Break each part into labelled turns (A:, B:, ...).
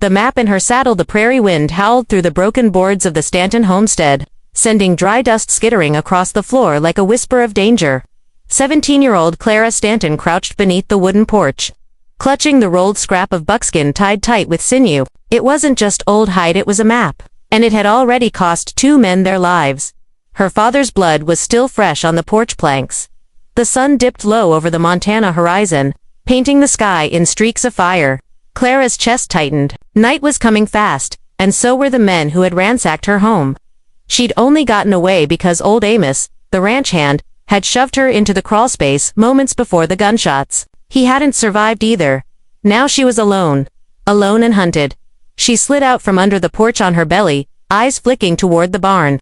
A: The map in her saddle. The prairie wind howled through the broken boards of the Stanton homestead, sending dry dust skittering across the floor like a whisper of danger. 17-year-old Clara Stanton crouched beneath the wooden porch, clutching the rolled scrap of buckskin tied tight with sinew. It wasn't just old hide, it was a map, and it had already cost 2 men their lives. Her father's blood was still fresh on the porch planks. The sun dipped low over the Montana horizon, painting the sky in streaks of fire. Clara's chest tightened. Night was coming fast, and so were the men who had ransacked her home. She'd only gotten away because old Amos, the ranch hand, had shoved her into the crawlspace moments before the gunshots. He hadn't survived either. Now she was alone. Alone and hunted. She slid out from under the porch on her belly, eyes flicking toward the barn.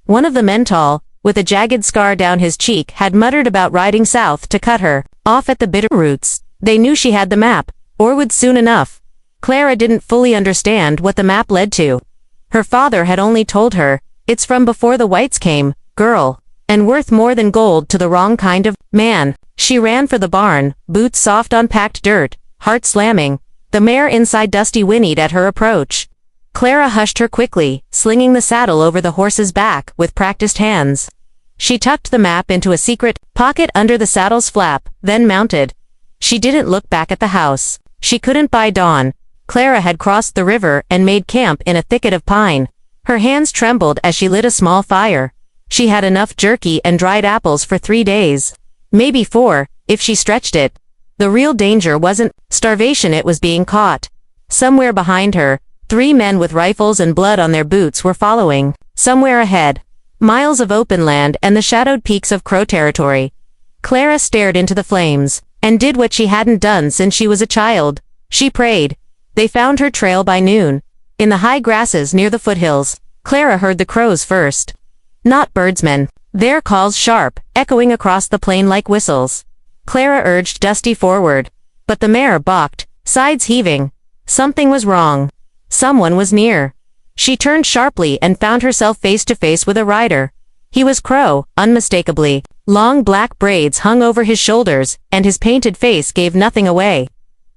A: One of the men, tall, with a jagged scar down his cheek, had muttered about riding south to cut her off at the bitter roots. They knew she had the map, or would soon enough. Clara didn't fully understand what the map led to. Her father had only told her, "It's from before the whites came, girl, and worth more than gold to the wrong kind of man." She ran for the barn, boots soft on packed dirt, heart slamming. The mare inside Dusty whinnied at her approach. Clara hushed her quickly, slinging the saddle over the horse's back with practiced hands. She tucked the map into a secret pocket under the saddle's flap, then mounted. She didn't look back at the house. She couldn't by dawn. Clara had crossed the river and made camp in a thicket of pine. Her hands trembled as she lit a small fire. She had enough jerky and dried apples for 3 days. Maybe 4, if she stretched it. The real danger wasn't starvation, it was being caught. Somewhere behind her, 3 men with rifles and blood on their boots were following. Somewhere ahead, miles of open land and the shadowed peaks of Crow territory. Clara stared into the flames, and did what she hadn't done since she was a child. She prayed. They found her trail by noon. In the high grasses near the foothills, Clara heard the crows first. Not birdsmen. Their calls sharp, echoing across the plain like whistles. Clara urged Dusty forward, but the mare balked, sides heaving. Something was wrong. Someone was near. She turned sharply and found herself face to face with a rider. He was Crow, unmistakably. Long black braids hung over his shoulders, and his painted face gave nothing away.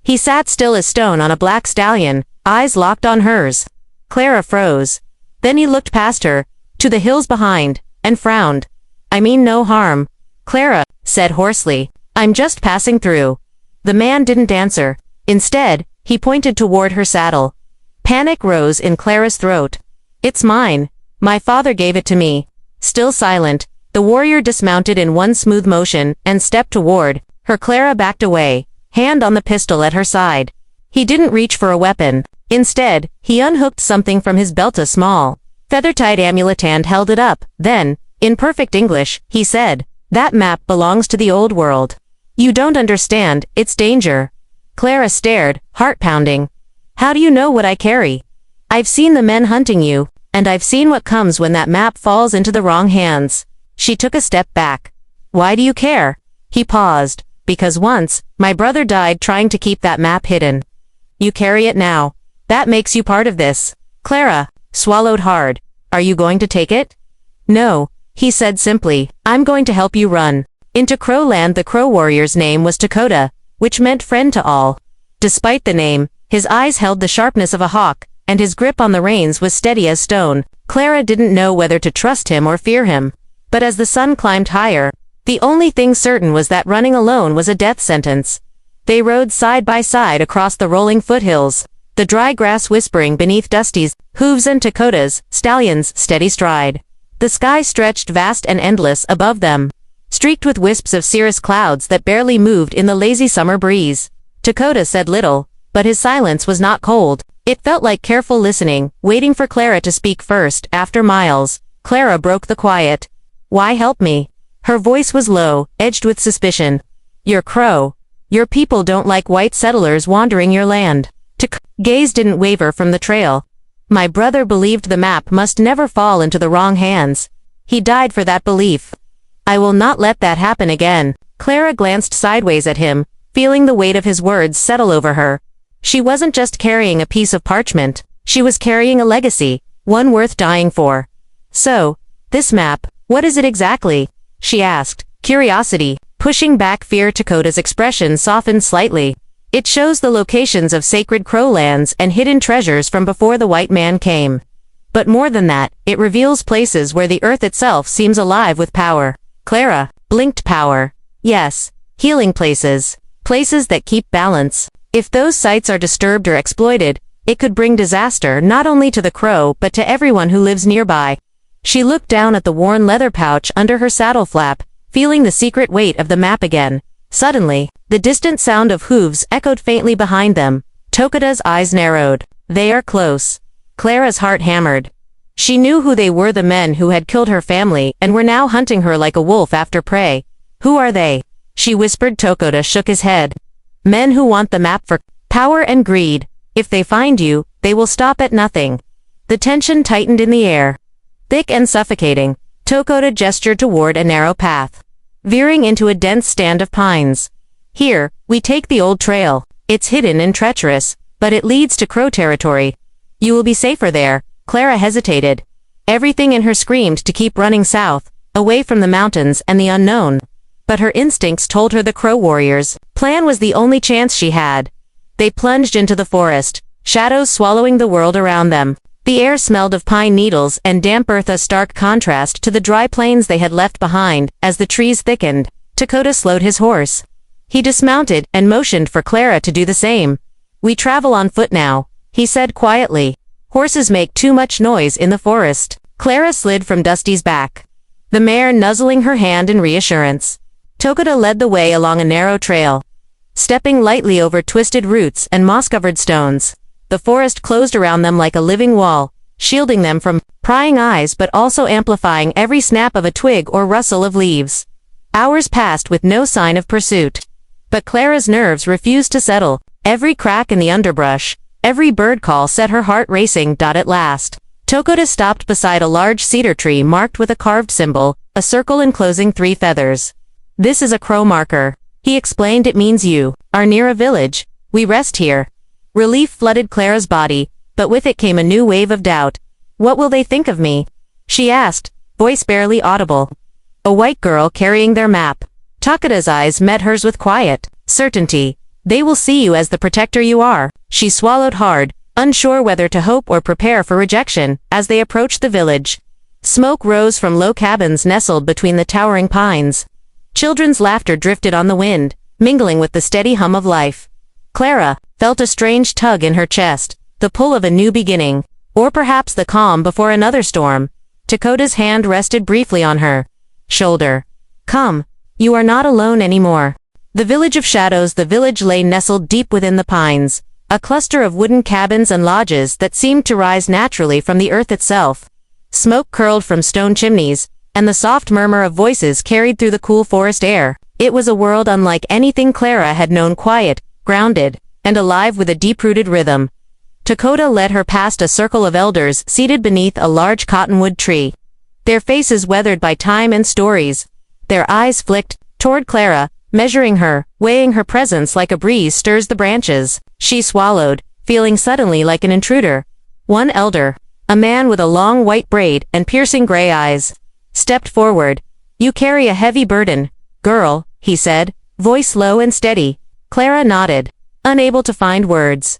A: He sat still as stone on a black stallion, eyes locked on hers. Clara froze. Then he looked past her, to the hills behind, and frowned. "I mean no harm," Clara said hoarsely. "I'm just passing through." The man didn't answer. Instead, he pointed toward her saddle. Panic rose in Clara's throat. "It's mine. My father gave it to me." Still silent, the warrior dismounted in one smooth motion and stepped toward her. Clara backed away, hand on the pistol at her side. He didn't reach for a weapon. Instead, he unhooked something from his belt, a small, feather-tied amulet, and held it up. Then, in perfect English, he said, "That map belongs to the old world. You don't understand, it's danger." Clara stared, heart pounding. "How do you know what I carry?" "I've seen the men hunting you, and I've seen what comes when that map falls into the wrong hands." She took a step back. "Why do you care?" He paused. "Because once, my brother died trying to keep that map hidden. You carry it now. That makes you part of this." Clara swallowed hard. "Are you going to take it?" "No," he said simply. "I'm going to help you run." Into Crowland. The Crow warrior's name was Dakota, which meant friend to all. Despite the name, his eyes held the sharpness of a hawk, and his grip on the reins was steady as stone. Clara didn't know whether to trust him or fear him. But as the sun climbed higher, the only thing certain was that running alone was a death sentence. They rode side by side across the rolling foothills, the dry grass whispering beneath Dusty's hooves and Dakota's stallion's steady stride. The sky stretched vast and endless above them, streaked with wisps of cirrus clouds that barely moved in the lazy summer breeze. Dakota said little, but his silence was not cold. It felt like careful listening, waiting for Clara to speak first. After miles, Clara broke the quiet. "Why help me?" Her voice was low, edged with suspicion. "You're Crow. Your people don't like white settlers wandering your land." Gaze didn't waver from the trail. "My brother believed the map must never fall into the wrong hands. He died for that belief. I will not let that happen again." Clara glanced sideways at him, feeling the weight of his words settle over her. She wasn't just carrying a piece of parchment. She was carrying a legacy, one worth dying for. "So, this map, what is it exactly?" she asked, curiosity pushing back fear. Dakota's expression softened slightly. It shows the locations of sacred crow lands and hidden treasures from before the white man came. But more than that, it reveals places where the earth itself seems alive with power. Clara blinked. Power. Yes. Healing places. Places that keep balance. If those sites are disturbed or exploited, it could bring disaster not only to the crow but to everyone who lives nearby. She looked down at the worn leather pouch under her saddle flap, feeling the secret weight of the map again. Suddenly, the distant sound of hooves echoed faintly behind them. Tokoda's eyes narrowed. They are close. Clara's heart hammered. She knew who they were, the men who had killed her family and were now hunting her like a wolf after prey. Who are they? She whispered. Tokoda shook his head. Men who want the map for power and greed. If they find you, they will stop at nothing. The tension tightened in the air. Thick and suffocating, Tokoda gestured toward a narrow path, veering into a dense stand of pines. Here, we take the old trail. It's hidden and treacherous, but it leads to crow territory. You will be safer there. Clara hesitated. Everything in her screamed to keep running south, away from the mountains and the unknown. But her instincts told her the crow warriors' plan was the only chance she had. They plunged into the forest, shadows swallowing the world around them. The air smelled of pine needles and damp earth, a stark contrast to the dry plains they had left behind. As the trees thickened, Tokoda slowed his horse. He dismounted and motioned for Clara to do the same. We travel on foot now, he said quietly. Horses make too much noise in the forest. Clara slid from Dusty's back, the mare nuzzling her hand in reassurance. Tokoda led the way along a narrow trail, stepping lightly over twisted roots and moss-covered stones. The forest closed around them like a living wall, shielding them from prying eyes but also amplifying every snap of a twig or rustle of leaves. Hours passed with no sign of pursuit. But Clara's nerves refused to settle. Every crack in the underbrush, every bird call set her heart racing. At last, Tokoda stopped beside a large cedar tree marked with a carved symbol, a circle enclosing 3 feathers. This is a crow marker, he explained. It means you are near a village. We rest here. Relief flooded Clara's body, but with it came a new wave of doubt. What will they think of me? She asked, voice barely audible. A white girl carrying their map. Tokoda's eyes met hers with quiet certainty. They will see you as the protector you are. She swallowed hard, unsure whether to hope or prepare for rejection. As they approached the village, smoke rose from low cabins nestled between the towering pines. Children's laughter drifted on the wind, mingling with the steady hum of life. Clara felt a strange tug in her chest, the pull of a new beginning, or perhaps the calm before another storm. Tokoda's hand rested briefly on her shoulder. Come, you are not alone anymore. The village of shadows. The village lay nestled deep within the pines, a cluster of wooden cabins and lodges that seemed to rise naturally from the earth itself. Smoke curled from stone chimneys, and the soft murmur of voices carried through the cool forest air. It was a world unlike anything Clara had known, quiet, grounded, and alive with a deep-rooted rhythm. Tokoda led her past a circle of elders seated beneath a large cottonwood tree, their faces weathered by time and stories. Their eyes flicked toward Clara, measuring her, weighing her presence like a breeze stirs the branches. She swallowed, feeling suddenly like an intruder. One elder, a man with a long white braid and piercing gray eyes, stepped forward. You carry a heavy burden, girl, he said, voice low and steady. Clara nodded, unable to find words.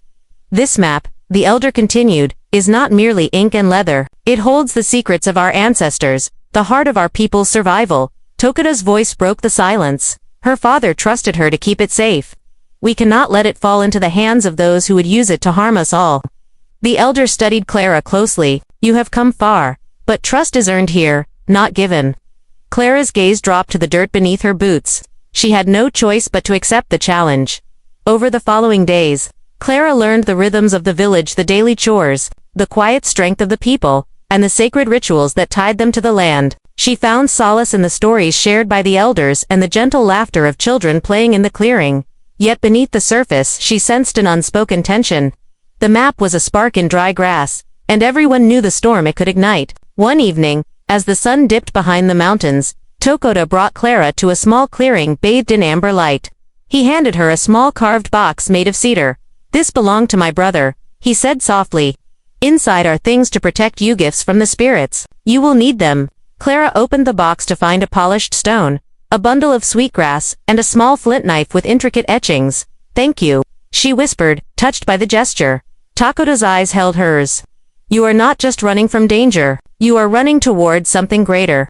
A: This map, the elder continued, is not merely ink and leather. It holds the secrets of our ancestors, the heart of our people's survival. Tokoda's voice broke the silence. Her father trusted her to keep it safe. We cannot let it fall into the hands of those who would use it to harm us all. The elder studied Clara closely. You have come far, but trust is earned here, not given. Clara's gaze dropped to the dirt beneath her boots. She had no choice but to accept the challenge. Over the following days, Clara learned the rhythms of the village, the daily chores, the quiet strength of the people, and the sacred rituals that tied them to the land. She found solace in the stories shared by the elders and the gentle laughter of children playing in the clearing. Yet beneath the surface she sensed an unspoken tension. The map was a spark in dry grass, and everyone knew the storm it could ignite. One evening, as the sun dipped behind the mountains, Tokoda brought Clara to a small clearing bathed in amber light. He handed her a small carved box made of cedar. This belonged to my brother, he said softly. Inside are things to protect you, gifts from the spirits. You will need them. Clara opened the box to find a polished stone, a bundle of sweetgrass, and a small flint knife with intricate etchings. Thank you. she whispered, touched by the gesture. Takoda's eyes held hers. You are not just running from danger, you are running towards something greater.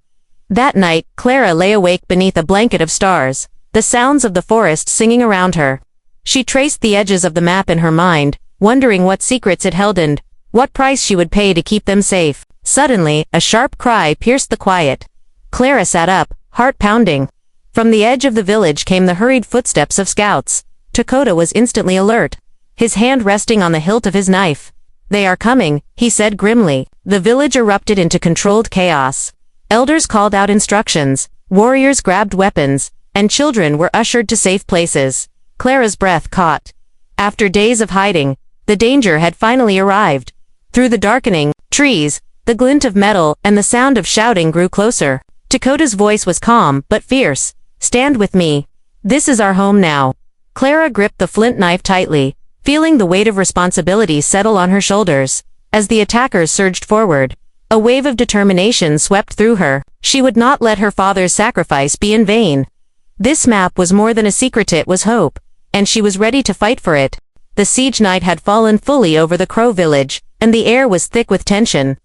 A: That night, Clara lay awake beneath a blanket of stars, the sounds of the forest singing around her. She traced the edges of the map in her mind, wondering what secrets it held and what price she would pay to keep them safe. Suddenly, a sharp cry pierced the quiet. Clara sat up, heart pounding. From the edge of the village came the hurried footsteps of scouts. Takoda was instantly alert, his hand resting on the hilt of his knife. They are coming, he said grimly. The village erupted into controlled chaos. Elders called out instructions, warriors grabbed weapons, and children were ushered to safe places. Clara's breath caught. After days of hiding, the danger had finally arrived. Through the darkening trees, the glint of metal and the sound of shouting grew closer. Takoda's voice was calm but fierce. Stand with me. This is our home now. Clara gripped the flint knife tightly, feeling the weight of responsibility settle on her shoulders. As the attackers surged forward, a wave of determination swept through her. She would not let her father's sacrifice be in vain. This map was more than a secret, it was hope, and she was ready to fight for it. The siege night had fallen fully over the Crow village, and the air was thick with tension.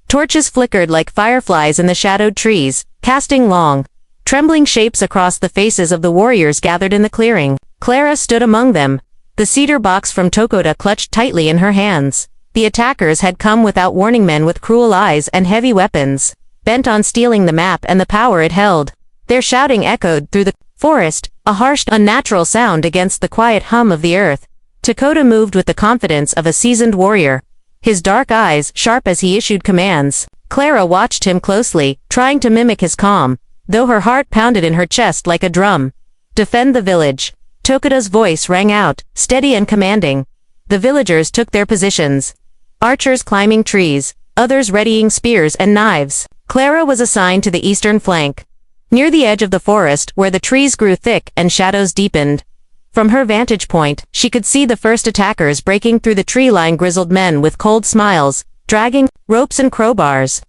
A: Torches flickered like fireflies in the shadowed trees, casting long, trembling shapes across the faces of the warriors gathered in the clearing. Clara stood among them, the cedar box from Takoda clutched tightly in her hands. The attackers had come without warning, men with cruel eyes and heavy weapons, bent on stealing the map and the power it held. Their shouting echoed through the forest, a harsh, unnatural sound against the quiet hum of the earth. Takoda moved with the confidence of a seasoned warrior, his dark eyes sharp as he issued commands. Clara watched him closely, trying to mimic his calm, though her heart pounded in her chest like a drum. Defend the village. Takoda's voice rang out, steady and commanding. The villagers took their positions. Archers climbing trees, others readying spears and knives. Clara was assigned to the eastern flank, near the edge of the forest where the trees grew thick and shadows deepened. From her vantage point, she could see the first attackers breaking through the tree line, grizzled men with cold smiles, dragging ropes and crowbars.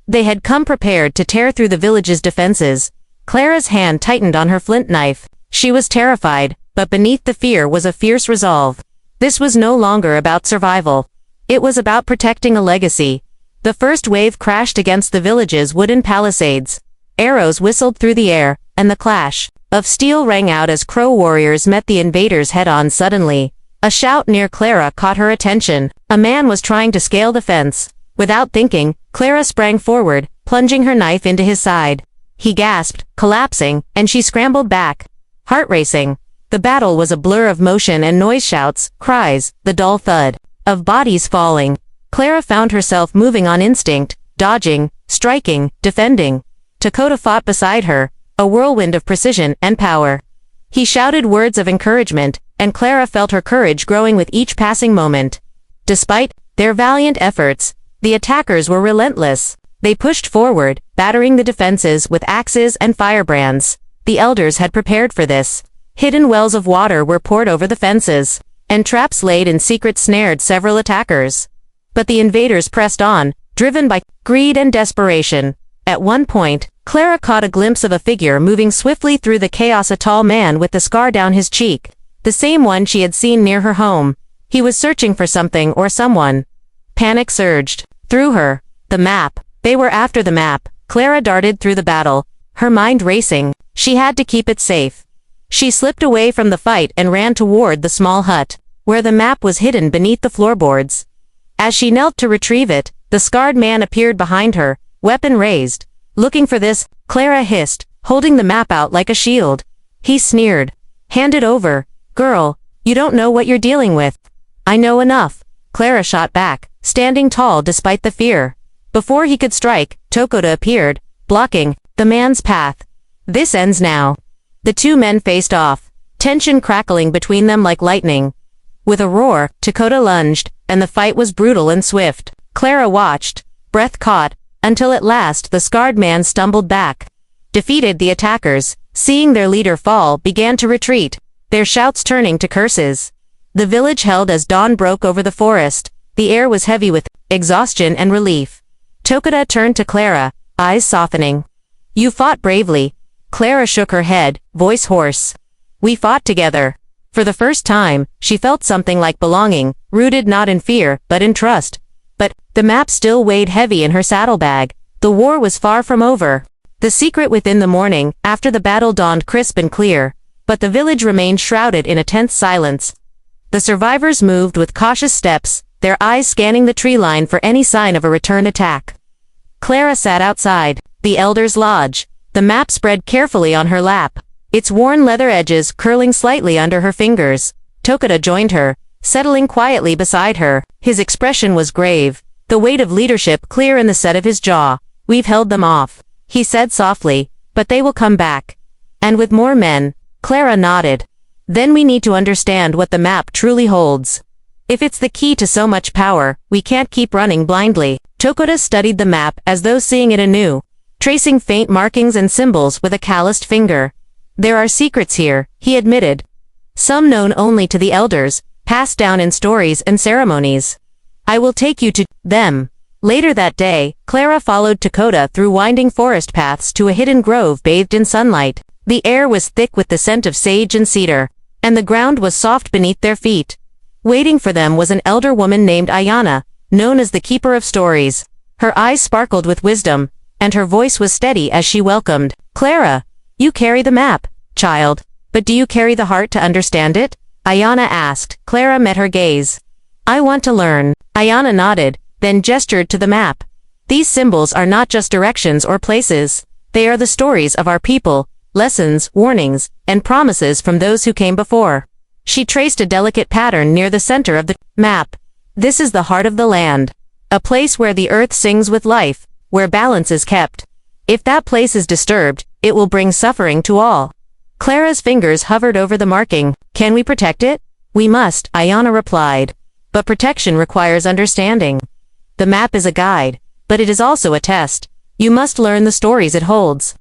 A: They had come prepared to tear through the village's defenses. Clara's hand tightened on her flint knife. She was terrified, but beneath the fear was a fierce resolve. This was no longer about survival. It was about protecting a legacy. The first wave crashed against the village's wooden palisades. Arrows whistled through the air, and the clash of steel rang out as Crow warriors met the invaders head-on. Suddenly, a shout near Clara caught her attention. A man was trying to scale the fence. Without thinking, Clara sprang forward, plunging her knife into his side. He gasped, collapsing, and she scrambled back, heart racing. The battle was a blur of motion and noise, shouts, cries, the dull thud of bodies falling. Clara found herself moving on instinct, dodging, striking, defending. Takoda fought beside her, a whirlwind of precision and power. He shouted words of encouragement, and Clara felt her courage growing with each passing moment. Despite their valiant efforts, the attackers were relentless. They pushed forward, battering the defenses with axes and firebrands. The elders had prepared for this. Hidden wells of water were poured over the fences, and traps laid in secret snared several attackers. But the invaders pressed on, driven by greed and desperation. At one point, Clara caught a glimpse of a figure moving swiftly through the chaos, a tall man with the scar down his cheek, the same one she had seen near her home. He was searching for something or someone. Panic surged through her. The map. They were after the map. Clara darted through the battle, her mind racing. She had to keep it safe. She slipped away from the fight and ran toward the small hut, where the map was hidden beneath the floorboards. As she knelt to retrieve it, the scarred man appeared behind her, weapon raised. Looking for this, Clara hissed, holding the map out like a shield. He sneered. Hand it over, girl. You don't know what you're dealing with. I know enough. Clara shot back, standing tall despite the fear. Before he could strike, Takoda appeared, blocking the man's path. This ends now. The two men faced off, tension crackling between them like lightning. With a roar, Takoda lunged, and the fight was brutal and swift. Clara watched, breath caught, until at last the scarred man stumbled back. Defeated, the attackers, seeing their leader fall, began to retreat, their shouts turning to curses. The village held as dawn broke over the forest. The air was heavy with exhaustion and relief. Takoda turned to Clara, eyes softening. You fought bravely. Clara shook her head, voice hoarse. We fought together. For the first time, she felt something like belonging, rooted not in fear, but in trust. But the map still weighed heavy in her saddlebag. The war was far from over. The secret within the morning, after the battle dawned crisp and clear, but the village remained shrouded in a tense silence. The survivors moved with cautious steps, their eyes scanning the tree line for any sign of a return attack. Clara sat outside the Elder's Lodge, the map spread carefully on her lap, its worn leather edges curling slightly under her fingers. Tokoda joined her, settling quietly beside her. His expression was grave, the weight of leadership clear in the set of his jaw. "We've held them off," he said softly, "but they will come back. And with more men." Clara nodded. "Then we need to understand what the map truly holds. If it's the key to so much power, we can't keep running blindly." Tokoda studied the map as though seeing it anew, tracing faint markings and symbols with a calloused finger. "There are secrets here," he admitted. "Some known only to the elders, passed down in stories and ceremonies. I will take you to them." Later that day, Clara followed Tokoda through winding forest paths to a hidden grove bathed in sunlight. The air was thick with the scent of sage and cedar, and the ground was soft beneath their feet. Waiting for them was an elder woman named Ayana, known as the Keeper of Stories. Her eyes sparkled with wisdom, and her voice was steady as she welcomed. "Clara, you carry the map, child, but do you carry the heart to understand it?" Ayana asked. Clara met her gaze. "I want to learn." Ayana nodded, then gestured to the map. "These symbols are not just directions or places. They are the stories of our people, lessons, warnings, and promises from those who came before." She traced a delicate pattern near the center of the map. "This is the heart of the land. A place where the earth sings with life, where balance is kept. If that place is disturbed, it will bring suffering to all." Clara's fingers hovered over the marking. "Can we protect it?" "We must," Ayana replied. "But protection requires understanding. The map is a guide, but it is also a test. You must learn the stories it holds."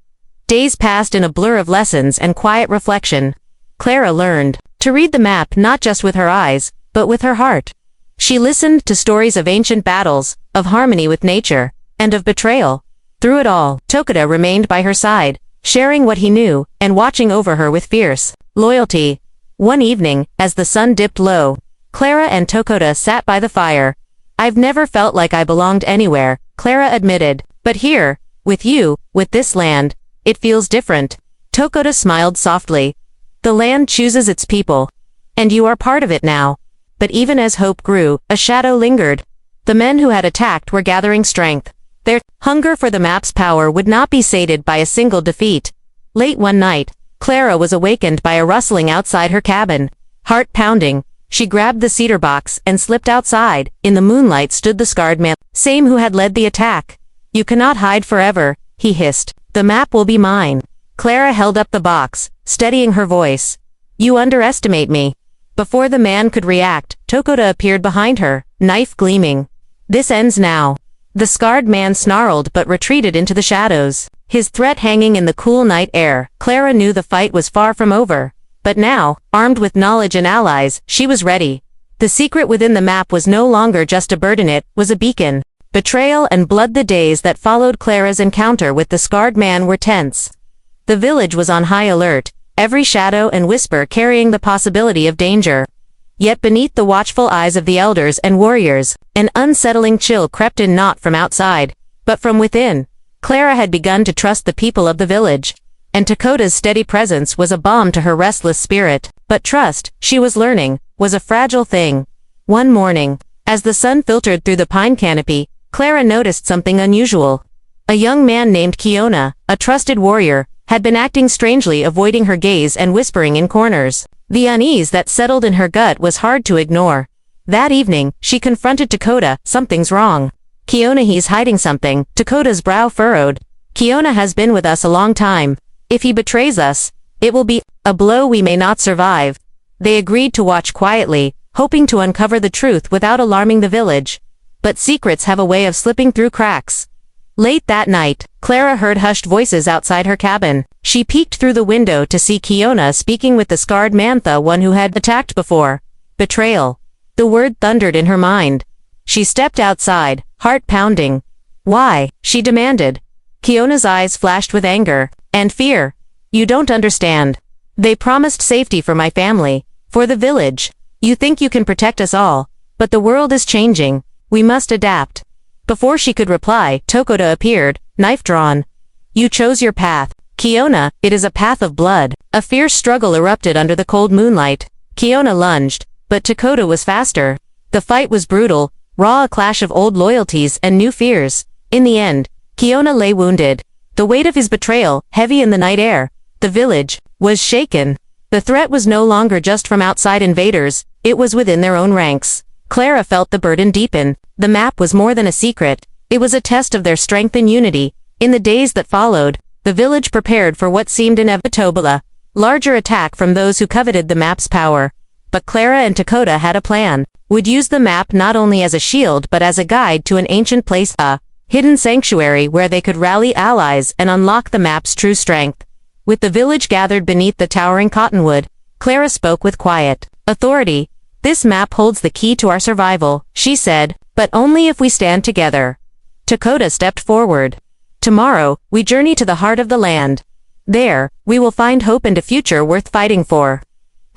A: Days passed in a blur of lessons and quiet reflection. Clara learned to read the map not just with her eyes, but with her heart. She listened to stories of ancient battles, of harmony with nature, and of betrayal. Through it all, Tokoda remained by her side, sharing what he knew, and watching over her with fierce loyalty. One evening, as the sun dipped low, Clara and Tokoda sat by the fire. "I've never felt like I belonged anywhere," Clara admitted. "But here, with you, with this land, it feels different." Tokoda smiled softly. "The land chooses its people. And you are part of it now." But even as hope grew, a shadow lingered. The men who had attacked were gathering strength. Their hunger for the map's power would not be sated by a single defeat. Late one night, Clara was awakened by a rustling outside her cabin. Heart pounding, she grabbed the cedar box and slipped outside. In the moonlight stood the scarred man, same who had led the attack. "You cannot hide forever," he hissed. "The map will be mine." Clara held up the box, steadying her voice. "You underestimate me." Before the man could react, Tokoda appeared behind her, knife gleaming. "This ends now." The scarred man snarled but retreated into the shadows, his threat hanging in the cool night air. Clara knew the fight was far from over. But now, armed with knowledge and allies, she was ready. The secret within the map was no longer just a burden, it was a beacon. Betrayal and blood. The days that followed Clara's encounter with the scarred man were tense. The village was on high alert, every shadow and whisper carrying the possibility of danger. Yet beneath the watchful eyes of the elders and warriors, an unsettling chill crept in, not from outside, but from within. Clara had begun to trust the people of the village, and Tokoda's steady presence was a balm to her restless spirit. But trust, she was learning, was a fragile thing. One morning, as the sun filtered through the pine canopy, Clara noticed something unusual. A young man named Kiona, a trusted warrior, had been acting strangely, avoiding her gaze and whispering in corners. The unease that settled in her gut was hard to ignore. That evening, she confronted Tokoda. "Something's wrong." "Kiona, he's hiding something." Tokoda's brow furrowed. "Kiona has been with us a long time. If he betrays us, it will be a blow we may not survive." They agreed to watch quietly, hoping to uncover the truth without alarming the village. But secrets have a way of slipping through cracks. Late that night, Clara heard hushed voices outside her cabin. She peeked through the window to see Kiona speaking with the scarred man, the one who had attacked before. Betrayal. The word thundered in her mind. She stepped outside, heart pounding. "Why?" she demanded. Kiona's eyes flashed with anger and fear. "You don't understand. They promised safety for my family, For the village. You think you can protect us all, but the world is changing. We must adapt. Before she could reply, Tokoda appeared, knife drawn. You chose your path. Kiona, it is a path of blood. A fierce struggle erupted under the cold moonlight. Kiona lunged, but Tokoda was faster. The fight was brutal, raw, a clash of old loyalties and new fears. In the end, Kiona lay wounded. The weight of his betrayal, heavy in the night air. The village was shaken. The threat was no longer just from outside invaders, it was within their own ranks. Clara felt the burden deepen. The map was more than a secret. It was a test of their strength and unity. In the days that followed, the village prepared for what seemed inevitable, a larger attack from those who coveted the map's power. But Clara and Tokoda had a plan. Would use the map not only as a shield but as a guide to an ancient place, a hidden sanctuary where they could rally allies and unlock the map's true strength. With the village gathered beneath the towering cottonwood, Clara spoke with quiet authority. This map holds the key to our survival, she said, but only if we stand together. Tokoda stepped forward. Tomorrow, we journey to the heart of the land. There, we will find hope and a future worth fighting for.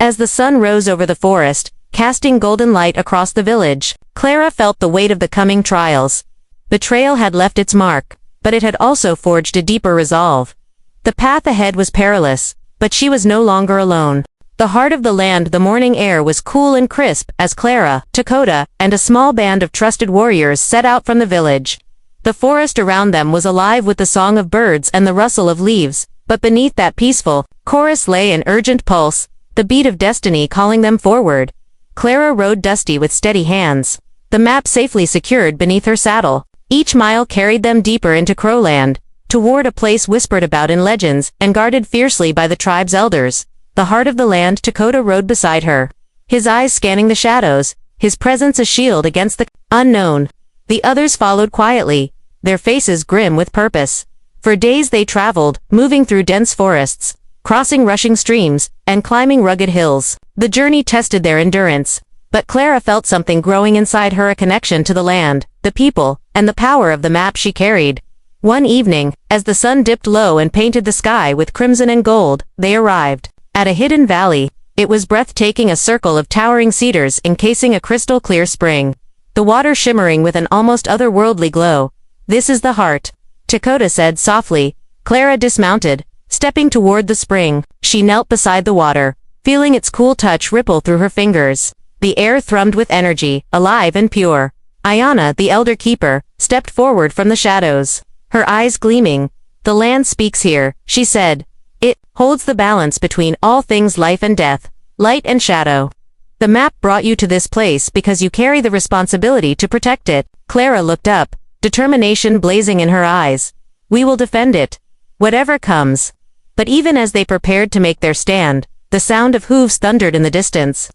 A: As the sun rose over the forest, casting golden light across the village, Clara felt the weight of the coming trials. Betrayal had left its mark, but it had also forged a deeper resolve. The path ahead was perilous, but she was no longer alone. The heart of the land, the morning air was cool and crisp as Clara, Tokoda, and a small band of trusted warriors set out from the village. The forest around them was alive with the song of birds and the rustle of leaves, but beneath that peaceful chorus lay an urgent pulse, the beat of destiny calling them forward. Clara rode Dusty with steady hands, the map safely secured beneath her saddle. Each mile carried them deeper into Crowland, toward a place whispered about in legends and guarded fiercely by the tribe's elders. The heart of the land. Tokoda rode beside her, his eyes scanning the shadows, his presence a shield against the unknown. The others followed quietly, their faces grim with purpose. For days they traveled, moving through dense forests, crossing rushing streams, and climbing rugged hills. The journey tested their endurance, but Clara felt something growing inside her, a connection to the land, the people, and the power of the map she carried. One evening, as the sun dipped low and painted the sky with crimson and gold, they arrived at a hidden valley. It was breathtaking, a circle of towering cedars encasing a crystal-clear spring, the water shimmering with an almost otherworldly glow. This is the heart, Tokoda said softly. Clara dismounted, stepping toward the spring. She knelt beside the water, feeling its cool touch ripple through her fingers. The air thrummed with energy, alive and pure. Ayana, the elder keeper, stepped forward from the shadows, her eyes gleaming. The land speaks here, she said. It holds the balance between all things, life and death, light and shadow. The map brought you to this place because you carry the responsibility to protect it. Clara looked up, determination blazing in her eyes. We will defend it, whatever comes. But even as they prepared to make their stand, the sound of hooves thundered in the distance.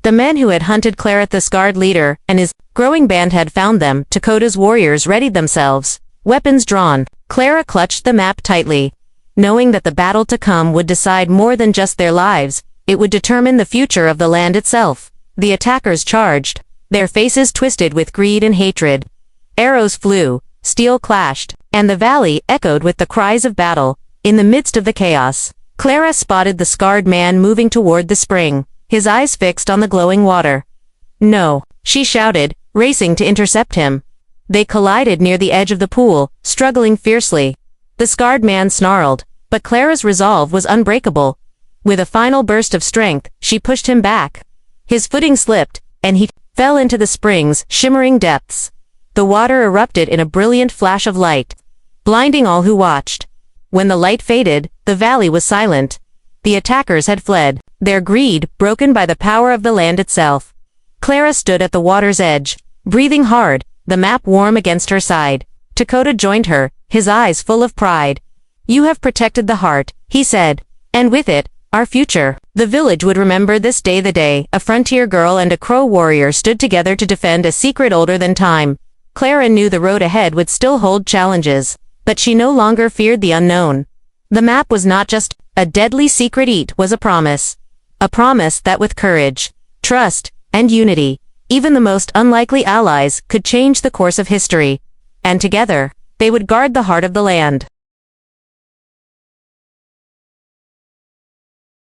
A: The men who had hunted Clara, the scarred leader, and his growing band had found them. Tokoda's warriors readied themselves, weapons drawn. Clara clutched the map tightly, knowing that the battle to come would decide more than just their lives. It would determine the future of the land itself. The attackers charged, their faces twisted with greed and hatred. Arrows flew, steel clashed, and the valley echoed with the cries of battle. In the midst of the chaos, Clara spotted the scarred man moving toward the spring, his eyes fixed on the glowing water. No, she shouted, racing to intercept him. They collided near the edge of the pool, struggling fiercely. The scarred man snarled, but Clara's resolve was unbreakable. With a final burst of strength, she pushed him back. His footing slipped, and he fell into the spring's shimmering depths. The water erupted in a brilliant flash of light, blinding all who watched. When the light faded, the valley was silent. The attackers had fled, their greed broken by the power of the land itself. Clara stood at the water's edge, breathing hard, the map warm against her side. Tokoda joined her, his eyes full of pride. You have protected the heart, he said, and with it, our future. The village would remember this day, the day a frontier girl and a crow warrior stood together to defend a secret older than time. Clara knew the road ahead would still hold challenges, but she no longer feared the unknown. The map was not just a deadly secret, it was a promise. A promise that with courage, trust, and unity, even the most unlikely allies could change the course of history. And together, they would guard the heart of the land.